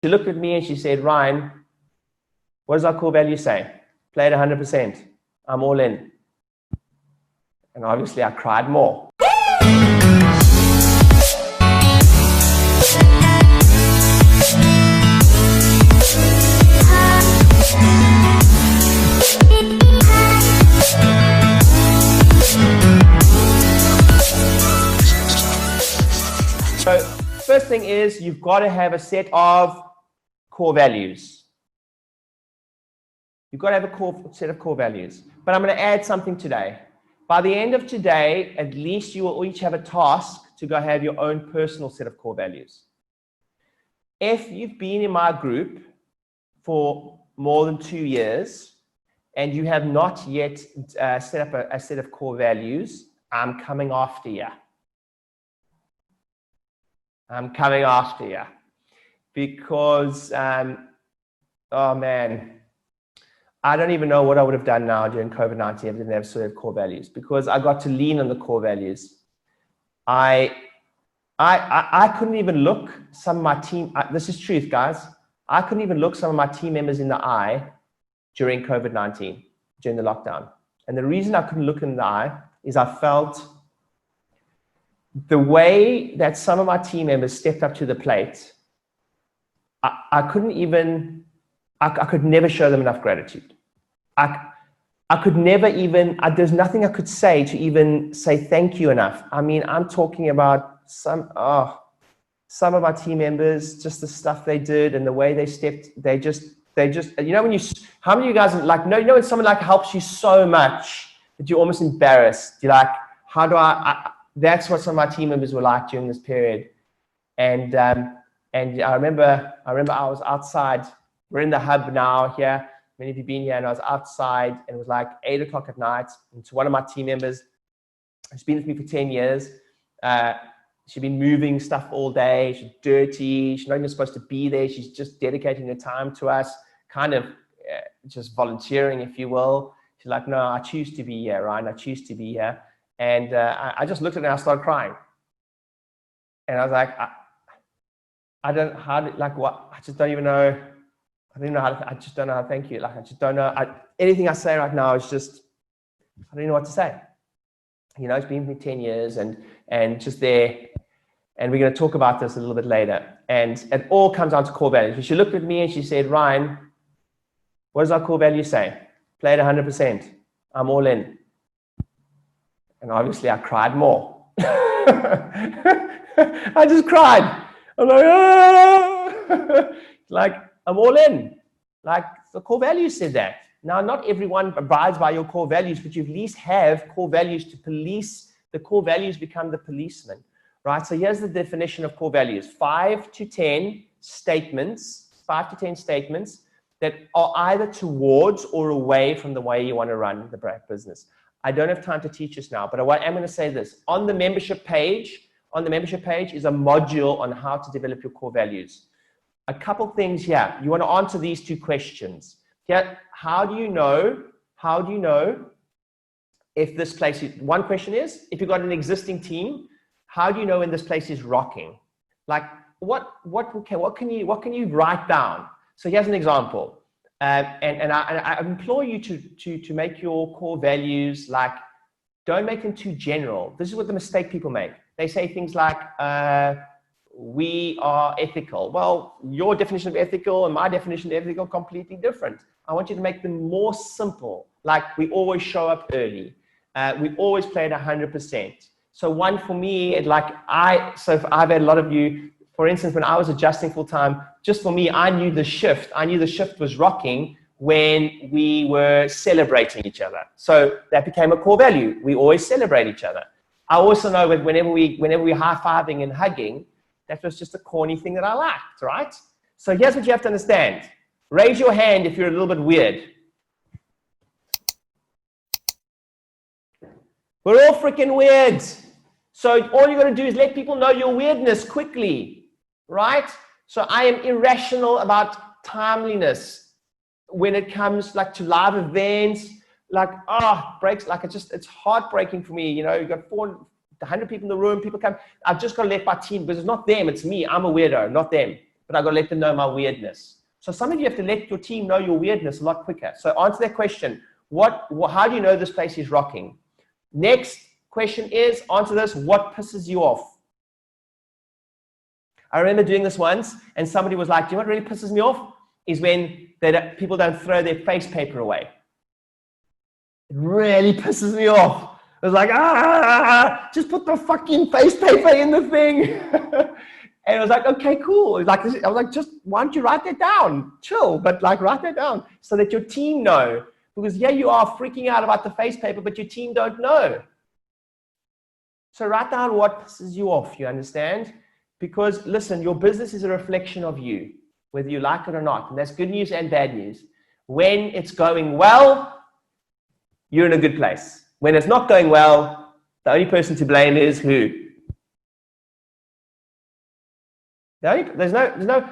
She looked at me and she said, Ryan, what does our core value say? Play it 100%. I'm all in. And obviously I cried more. So first thing is you've got to have a set of core values. You've got to have a set of core values. But I'm going to add something today. By the end of today, at least you will each have a task to go have your own personal set of core values. If you've been in my group for more than 2 years and you have not yet set up a set of core values, I'm coming after you. I'm coming after you because, oh man, I don't even know what I would have done now during COVID-19 if I didn't have sort of core values, because I got to lean on the core values. I couldn't even look some of my team, this is truth, guys. I couldn't even look some of my team members in the eye during COVID-19, during the lockdown. And the reason I couldn't look in the eye is I felt the way that some of my team members stepped up to the plate. I couldn't even, I could never show them enough gratitude. I could never even, there's nothing I could say to even say thank you enough. I mean, I'm talking about some of our team members, just the stuff they did and the way they stepped, they just, you know, how many of you guys like, no, you know, when someone like helps you so much that you're almost embarrassed. You're like, how do that's what some of my team members were like during this period. And I remember I was outside. We're in the hub now here. Many of you have been here, and I was outside, and it was like 8 o'clock at night. And to one of my team members, who's been with me for 10 years, she'd been moving stuff all day. She's dirty. She's not even supposed to be there. She's just dedicating her time to us, kind of just volunteering, if you will. She's like, no, I choose to be here, Ryan. I choose to be here. And I just looked at her and I started crying. And I was like, I just don't even know. I just don't know how to thank you. Like, I just don't know. Anything I say right now is just, I don't know what to say. You know, it's been with me 10 years and just there. And we're going to talk about this a little bit later. And it all comes down to core values. She looked at me and she said, Ryan, what does our core value say? Play it 100%. I'm all in. And obviously I cried more. I just cried. I'm like, ah! Like, I'm all in. Like, the core values said that. Now, not everyone abides by your core values, but you at least have core values to police. The core values become the policeman, right? So here's the definition of core values. 5 to 10 statements that are either towards or away from the way you want to run the business. I don't have time to teach this now, but I am going to say this. On the membership page is a module on how to develop your core values. A couple things here. You want to answer these 2 questions. Here, how do you know if this place is, one question is, if you've got an existing team, how do you know when this place is rocking? Like, what can you write down? So here's an example. And I implore you to make your core values, like, don't make them too general. This is what the mistake people make. They say things like, we are ethical. Well, your definition of ethical and my definition of ethical are completely different. I want you to make them more simple. Like, we always show up early. We always play at 100%. So one for me, I've had a lot of you, for instance, when I was adjusting full time, just for me, I knew the shift was rocking when we were celebrating each other. So that became a core value. We always celebrate each other. I also know that whenever we're high-fiving and hugging, that was just a corny thing that I liked, right? So here's what you have to understand. Raise your hand if you're a little bit weird. We're all freaking weird. So all you got to do is let people know your weirdness quickly, right? So I am irrational about timeliness when it comes like to live events, like, breaks, like it's heartbreaking for me. You know, you've got 400 people in the room, people come, I've just got to let my team, because it's not them, it's me. I'm a weirdo, not them. but I've got to let them know my weirdness. So some of you have to let your team know your weirdness a lot quicker. So answer that question. How do you know this place is rocking? Next question is, answer this, what pisses you off? I remember doing this once, and somebody was like, do you know what really pisses me off? Is when people don't throw their face paper away. It really pisses me off. I was like, just put the fucking face paper in the thing. And I was like, okay, cool. I was like, just why don't you write that down? Chill, but like write that down so that your team know. Because yeah, you are freaking out about the face paper, but your team don't know. So write down what pisses you off, you understand? Because listen, your business is a reflection of you, whether you like it or not. And that's good news and bad news. When it's going well, you're in a good place. When it's not going well, the only person to blame is who? There's no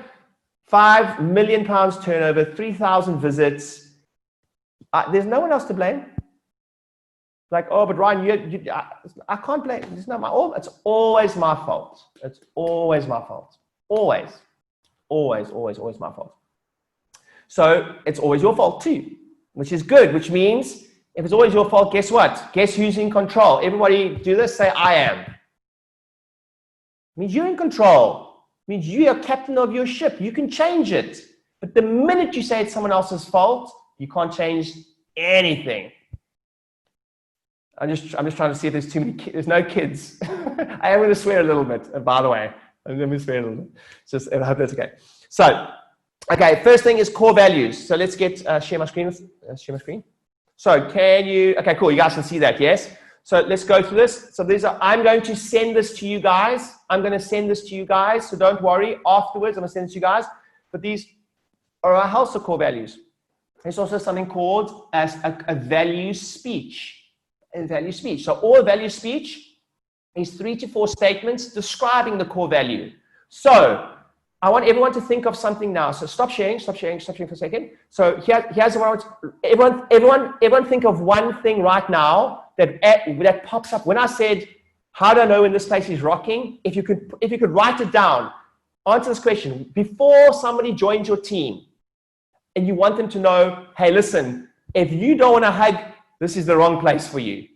£5 million turnover, 3,000 visits. There's no one else to blame. Like, oh, but Ryan, I can't blame. It's always my fault. It's always my fault. Always my fault. So it's always your fault too, which is good, which means if it's always your fault, guess what? Guess who's in control? Everybody do this, say, I am. It means you're in control. It means you are captain of your ship. You can change it. But the minute you say it's someone else's fault, you can't change anything. I'm just trying to see if there's too many kids. There's no kids. I am going to swear a little bit, by the way. I'm going to swear a little bit. I hope that's okay. So, okay, first thing is core values. So let's get, share my screen. So okay, cool. You guys can see that, yes? So let's go through this. So I'm going to send this to you guys. So don't worry. Afterwards, I'm going to send it to you guys. But these are our house of core values. There's also something called as a value speech. So all value speech is 3 to 4 statements describing the core value. So I want everyone to think of something now. So stop sharing for a second. So here's what I want. Everyone think of one thing right now that pops up. When I said, how do I know when this place is rocking? If you could write it down, answer this question. Before somebody joins your team and you want them to know, hey, listen, if you don't want to hug, this is the wrong place for you.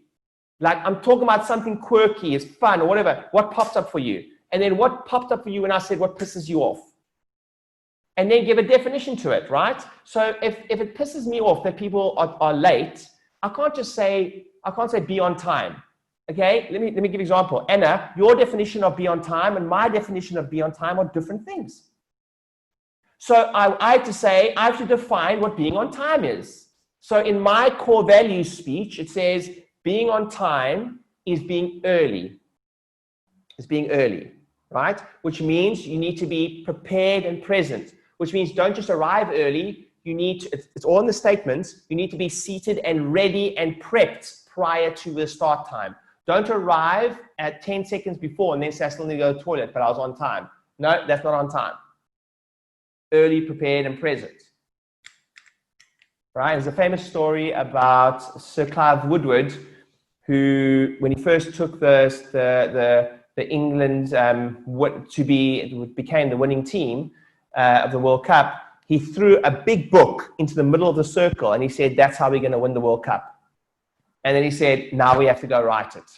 Like I'm talking about something quirky, it's fun or whatever. What popped up for you? And then what popped up for you when I said what pisses you off? And then give a definition to it, right? So if it pisses me off that people are late, I can't say be on time. Okay, let me give you an example. Anna, your definition of be on time and my definition of be on time are different things. So I have to define what being on time is. So in my core values speech, it says being on time is being early. It's being early, right? Which means you need to be prepared and present, which means don't just arrive early. You need to, it's all in the statements. You need to be seated and ready and prepped prior to the start time. Don't arrive at 10 seconds before and then say I still need to go to the toilet, but I was on time. No, that's not on time. Early, prepared, and present. Right? There's a famous story about Sir Clive Woodward, who, when he first took the England became the winning team of the World Cup, he threw a big book into the middle of the circle and he said, that's how we're going to win the World Cup. And then he said, now we have to go write it.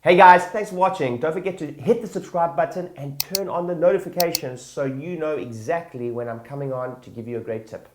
Hey guys, thanks for watching. Don't forget to hit the subscribe button and turn on the notifications so you know exactly when I'm coming on to give you a great tip.